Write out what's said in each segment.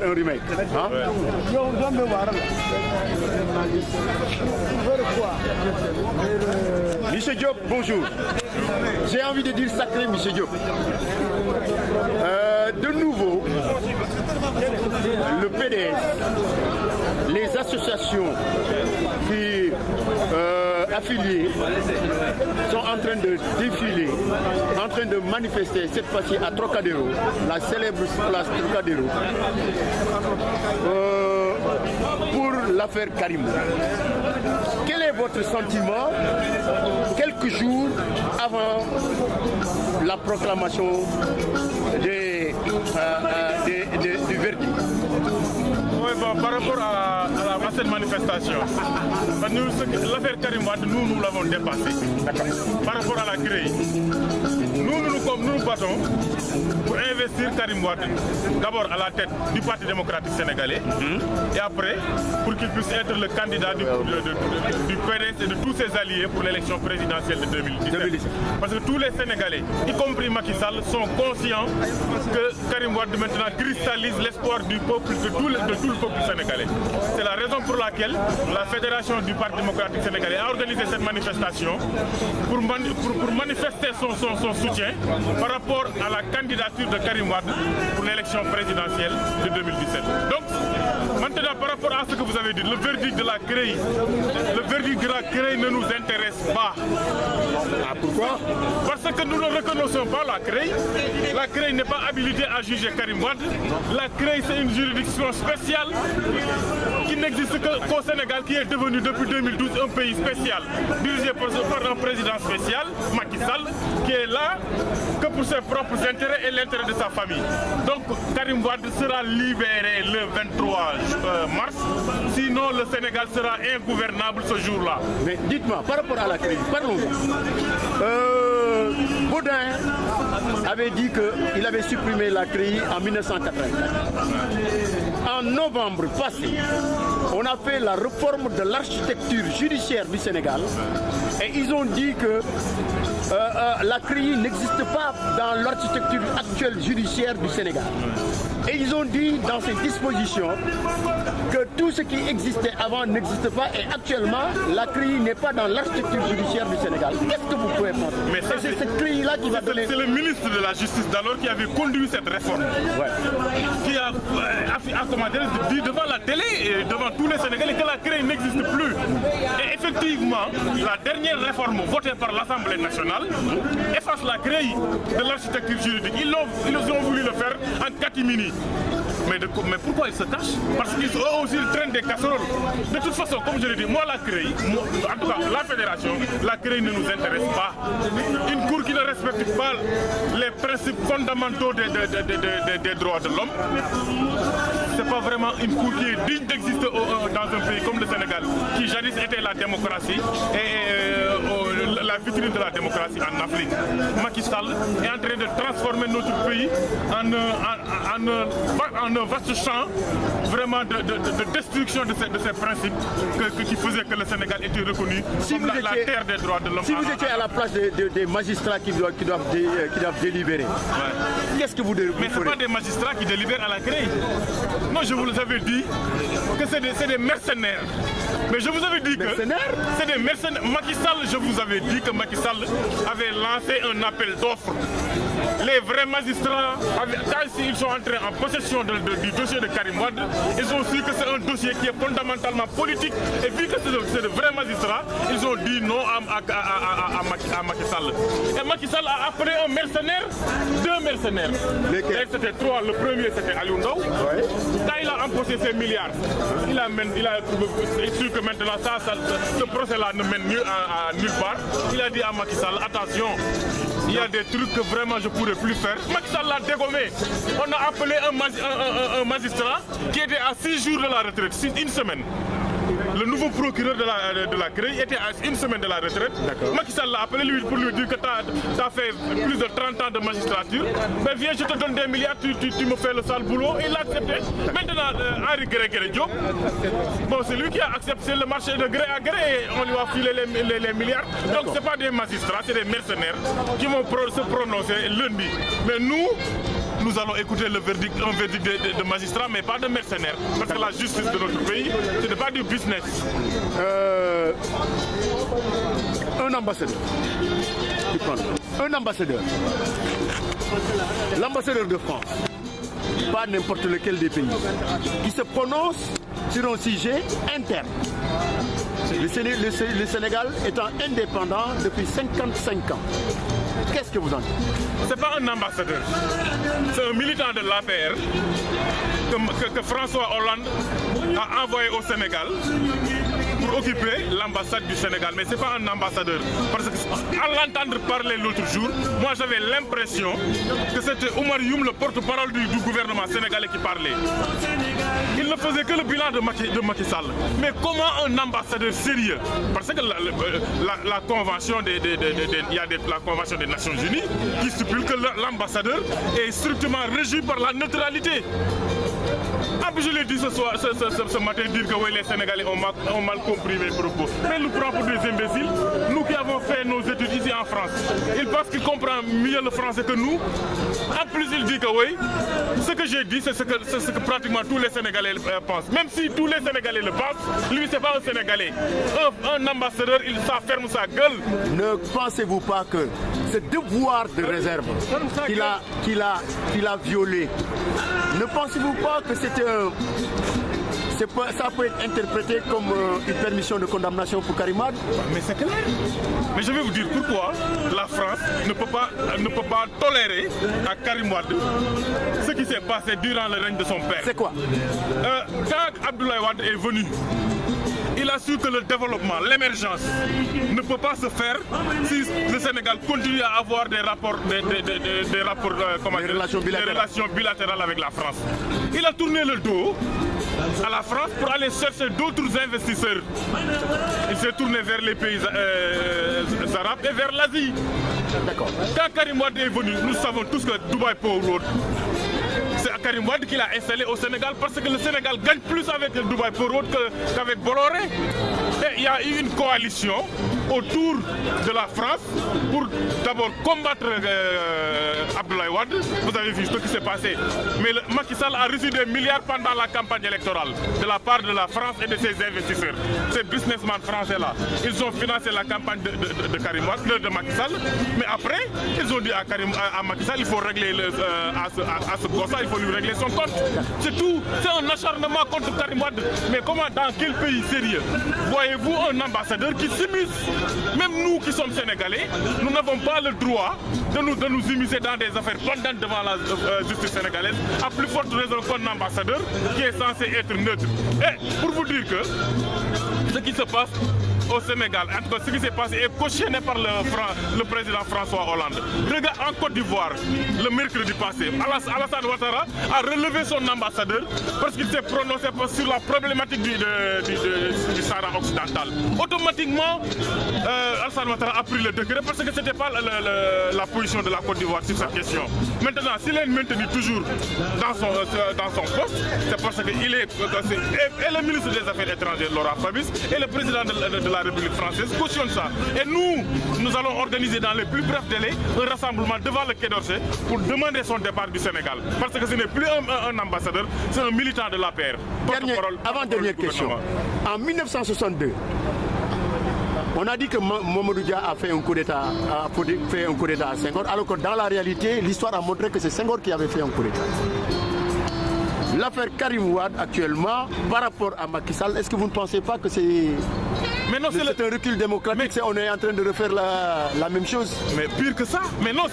Un remake. Hein? Monsieur Diop, bonjour. J'ai envie de dire sacré Monsieur Diop. De nouveau, le PDS, les associations qui affiliées sont en train de défiler, en train de manifester cette fois-ci à Trocadéro, la célèbre place Trocadéro, pour l'affaire Karim. Quel est votre sentiment quelques jours avant la proclamation du verdict? Oui, bon, par rapport à cette manifestation, l'affaire Karim Wade, nous l'avons dépassée. Par rapport à la CREI, nous nous battons pour investir Karim Wade d'abord à la tête du Parti démocratique sénégalais et après pour qu'il puisse être le candidat du PDS et de tous ses alliés pour l'élection présidentielle de 2017. Parce que tous les Sénégalais, y compris Macky Sall, sont conscients que Karim Wade maintenant cristallise l'espoir du peuple, de tout le peuple sénégalais. C'est la raison pour laquelle la fédération du Parti démocratique sénégalais a organisé cette manifestation pour manifester son soutien par rapport à la candidature de Karim Wade pour l'élection présidentielle de 2017. Donc, maintenant, par rapport à ce que vous avez dit, le verdict de la CREI ne nous intéresse pas. Ah, pourquoi? Parce que nous ne reconnaissons pas la CREI. La CREI n'est pas habilitée à juger Karim Wade. La CREI, c'est une juridiction spéciale qui n'existe qu'au Sénégal, qui est devenu depuis 2012 un pays spécial, dirigé par un président spécial, Macky Sall, qui est là que pour ses propres intérêts et l'intérêt de sa famille. Donc Karim Wade sera libéré le 23 mars, sinon le Sénégal sera ingouvernable ce jour-là. Mais dites-moi, par rapport à la CREI, parlons-nous. Baudin avait dit qu'il avait supprimé la CREI en 1980. En novembre passé, on a fait la réforme de l'architecture judiciaire du Sénégal et ils ont dit que la CREI n'existe pas dans l'architecture actuelle judiciaire du Sénégal. Et ils ont dit dans ces dispositions que tout ce qui existait avant n'existe pas et actuellement la CREI n'est pas dans l'architecture judiciaire du Sénégal. Qu'est-ce que vous pouvez penser? Mais c'est cette CREI-là qui va donner... C'est le ministre de la Justice d'alors qui avait conduit cette réforme. Ouais. Qui a dit devant la télé et devant tous les Sénégalais que la CREI n'existe plus. Et effectivement, la dernière réforme votée par l'Assemblée nationale efface la CREI de l'architecture juridique. Ils ont voulu le faire en catimini. Mais pourquoi ils se cachent? Parce qu'ils aussi ils traînent des casseroles. De toute façon, comme je l'ai dit, moi la CREI, en tout cas la fédération, la CREI ne nous intéresse pas. Une cour qui ne respecte pas les principes fondamentaux des droits de l'homme, c'est pas vraiment une cour qui est digne d'exister dans un pays comme le Sénégal, qui jadis était la démocratie et la vitrine de la démocratie en Afrique. Macky Sall est en train de transformer notre pays en un vaste champ vraiment de destruction de ces principes qui faisaient que le Sénégal était reconnu comme la terre des droits de l'homme. Si vous étiez à la place des magistrats qui doivent délibérer, ouais. Qu'est-ce que vous devez faire? Mais ce n'est pas des magistrats qui délibèrent à la CREI. Non, je vous avais dit que c'est des mercenaires. Mais je vous avais dit que c'est des mercenaires. Macky Sall, je vous avais dit que Macky Sall avait lancé un appel d'offres. Les vrais magistrats, quand ils sont entrés en possession du dossier de Karim Wade, ils ont su que c'est un dossier qui est fondamentalement politique. Et vu que c'est de vrais magistrats, ils ont dit non à Macky Sall. Et Macky Sall a appelé un mercenaire, deux mercenaires. C'était trois. Le premier, c'était Aliou Ndao. Ouais. Quand il a empoché ses milliards, il a su que maintenant ce procès-là ne mène à nulle part. Il a dit à Macky Sall, attention, il y a des trucs que vraiment je ne pourrais plus faire. Macky Sall l'a dégommé. On a appelé un magistrat qui était à 6 jours de la retraite, une semaine. Le nouveau procureur de la CREI était à une semaine de la retraite. Macky Sall l'a appelé pour lui dire que tu as fait plus de 30 ans de magistrature. Ben viens, je te donne des milliards, tu me fais le sale boulot. Et il a accepté. Maintenant, Henri Gré Diop, bon, c'est lui qui a accepté le marché de gré à gré et on lui a filé les milliards. Donc ce n'est pas des magistrats, c'est des mercenaires qui vont se prononcer lundi. Mais nous nous allons écouter un verdict de magistrat, mais pas de mercenaires. Parce que la justice de notre pays, ce n'est pas du business. Un ambassadeur. Un ambassadeur. L'ambassadeur de France, pas n'importe lequel des pays, qui se prononce sur un sujet interne. Le Sénégal étant indépendant depuis 55 ans. Qu'est-ce que vous en dites? C'est pas un ambassadeur, c'est un militant de l'APR que François Hollande a envoyé au Sénégal pour occuper l'ambassade du Sénégal. Mais ce n'est pas un ambassadeur. Parce qu'à l'entendre parler l'autre jour, moi j'avais l'impression que c'était Oumar Youm, le porte-parole du gouvernement sénégalais qui parlait. Il ne faisait que le bilan de Macky Sall. Mais comment un ambassadeur sérieux? Parce que la convention la convention des Nations Unies qui stipule que l'ambassadeur est strictement régi par la neutralité. Ah, puis je l'ai dit ce matin, dire que oui, les Sénégalais ont mal compris mes propos. Mais nous prenons pour des imbéciles, nous qui avons fait nos études ici en France. Il pense qu'il comprend mieux le français que nous. En plus, il dit que oui, ce que j'ai dit, c'est ce que pratiquement tous les Sénégalais pensent. Même si tous les Sénégalais le pensent, lui, c'est pas un Sénégalais. Un ambassadeur, il s'afferme sa gueule. Ne pensez-vous pas que ce devoir de réserve qu'il a violé, ne pensez-vous pas que ça peut être interprété comme une permission de condamnation pour Karim Wade? Mais c'est clair. Mais je vais vous dire pourquoi la France ne peut pas tolérer à Karim Wade ce qui s'est passé durant le règne de son père. C'est quoi? Quand Abdoulaye Wade est venu, il a su que le développement, l'émergence ne peut pas se faire si le Sénégal continue à avoir des relations bilatérales avec la France. Il a tourné le dos à la France pour aller chercher d'autres investisseurs. Il s'est tourné vers les pays arabes et vers l'Asie. D'accord. Quand Karim Wade est venu, nous savons tous que Dubaï Port Road, c'est Karim Wade qui l'a installé au Sénégal parce que le Sénégal gagne plus avec le Dubaï Port Road qu'avec Bolloré. Et il y a eu une coalition autour de la France pour d'abord combattre Abdoulaye Wade. Vous avez vu ce qui s'est passé. Mais Macky Sall a reçu des milliards pendant la campagne électorale de la part de la France et de ses investisseurs. Ces businessmen français-là, ils ont financé la campagne de Karim Wade, de Macky Sall. Mais après, ils ont dit à Macky Sall, il faut régler à ce gosse-là, il faut lui régler son compte. C'est tout. C'est un acharnement contre Karim Wade. Mais comment, dans quel pays sérieux voyez-vous un ambassadeur qui s'immisce? Même nous qui sommes sénégalais, nous n'avons pas le droit de nous immiscer dans des affaires pendantes devant la justice sénégalaise, à plus forte raison qu'un ambassadeur qui est censé être neutre. Et pour vous dire que ce qui se passe au Sénégal, en tout cas ce qui s'est passé est cautionné par le président François Hollande. Regarde en Côte d'Ivoire, le mercredi passé, Alassane Ouattara a relevé son ambassadeur parce qu'il s'est prononcé sur la problématique du Sahara occidental. Automatiquement, Alassane Ouattara a pris le décret parce que ce n'était pas la position de la Côte d'Ivoire sur cette question. Maintenant, s'il est maintenu toujours dans son poste, c'est parce qu'il est... Et le ministre des Affaires étrangères, Laurent Fabius, et le président de la République française cautionnent ça. Et nous allons organiser dans les plus brefs délais un rassemblement devant le Quai d'Orsay pour demander son départ du Sénégal. Parce que ce n'est plus un ambassadeur, c'est un militant de l'APR. Avant-dernière question. En 1962, on a dit que Mamadou Dia a fait un coup d'État à Senghor, alors que dans la réalité, l'histoire a montré que c'est Senghor qui avait fait un coup d'État. L'affaire Karim Wade actuellement, par rapport à Macky Sall, est-ce que vous ne pensez pas que c'est un recul démocratique? On est en train de refaire la même chose. Mais pire que ça. Mais non,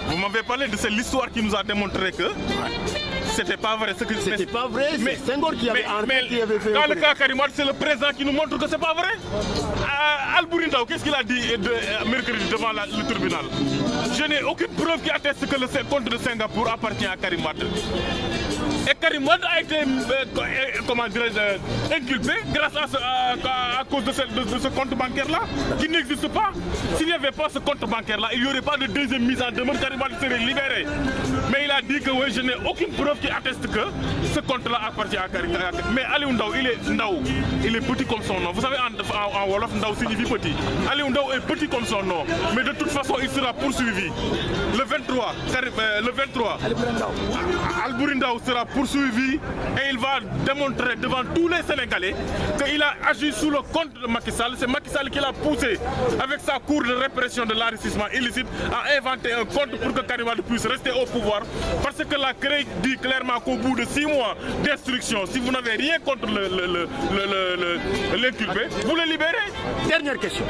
vous m'avez parlé de l'histoire qui nous a démontré que c'était pas vrai. C'était pas vrai, c'est Senghor qui avait fait. Dans le cas Karim Wade, c'est le président qui nous montre que c'est pas vrai. Al-Bouri Ndao, qu'est-ce qu'il a dit mercredi devant le tribunal? Je n'ai aucune preuve qui atteste que le compte de Singapour appartient à Karim Wade. Et Karim Wade a été inculpé grâce à cause de ce compte bancaire-là, qui n'existe pas. S'il n'y avait pas ce compte bancaire-là, il n'y aurait pas de deuxième mise en demeure, Karim Wade serait libéré. Mais il a dit que oui, je n'ai aucune preuve qui atteste que ce compte-là appartient à Karim. Mais Aliou Ndao, il est petit comme son nom. Vous savez, en Wolof, Ndao signifie petit. Aliou Ndao est petit comme son nom. Mais de toute façon, il sera poursuivi. Le 23, Albouri Ndao sera poursuivi et il va démontrer devant tous les Sénégalais qu'il a agi sous le compte de Macky Sall. C'est Macky Sall qui l'a poussé avec sa cour de répression de l'enrichissement illicite à inventer un compte pour que Karim Wade puisse rester au pouvoir. Parce que la CREI dit clairement qu'au bout de 6 mois d'instruction, si vous n'avez rien contre l'inculpé, vous le libérez. Dernière question.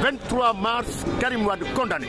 23 mars, Karim Wade condamné.